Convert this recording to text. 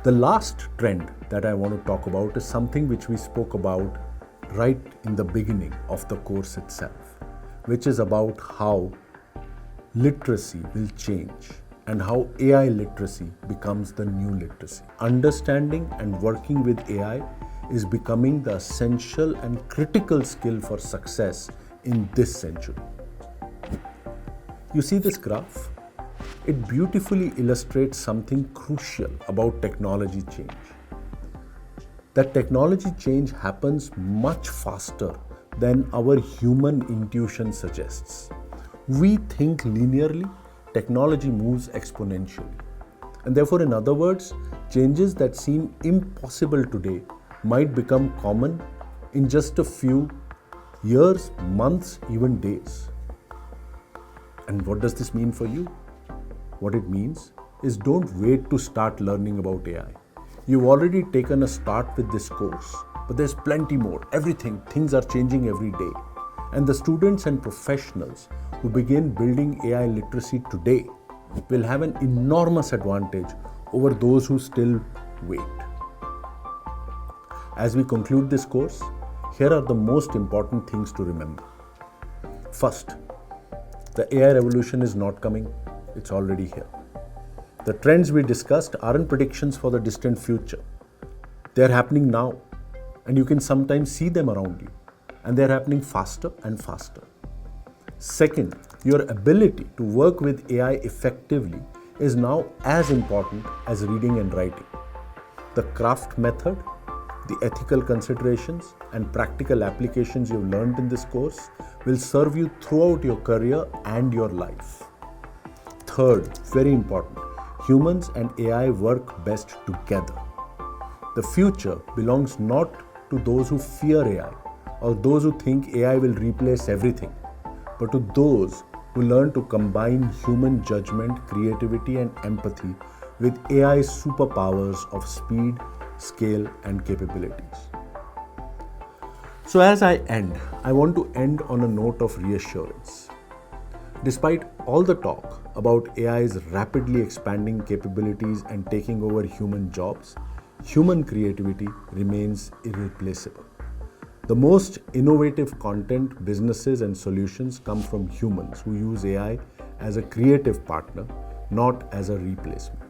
The last trend that I want to talk about is something which we spoke about right in the beginning of the course itself, which is about how literacy will change and how AI literacy becomes the new literacy. Understanding and working with AI is becoming the essential and critical skill for success in this century. You see this graph? It beautifully illustrates something crucial about technology change. That technology change happens much faster than our human intuition suggests. We think linearly, technology moves exponentially. And therefore, in other words, changes that seem impossible today might become common in just a few years, months, even days. And what does this mean for you? What it means is don't wait to start learning about AI. You've already taken a start with this course, but there's plenty more. Things are changing every day. And the students and professionals who begin building AI literacy today will have an enormous advantage over those who still wait. As we conclude this course, here are the most important things to remember. First, the AI revolution is not coming, it's already here. The trends we discussed aren't predictions for the distant future. They're happening now, and you can sometimes see them around you, and they're happening faster and faster. Second, your ability to work with AI effectively is now as important as reading and writing. The craft method, the ethical considerations, and practical applications you've learned in this course will serve you throughout your career and your life. Third, very important, humans and AI work best together. The future belongs not to those who fear AI or those who think AI will replace everything, but to those who learn to combine human judgment, creativity, and empathy with AI's superpowers of speed, scale, and capabilities. So as I end, I want to end on a note of reassurance. Despite all the talk about AI's rapidly expanding capabilities and taking over human jobs, human creativity remains irreplaceable. The most innovative content, businesses, and solutions come from humans who use AI as a creative partner, not as a replacement.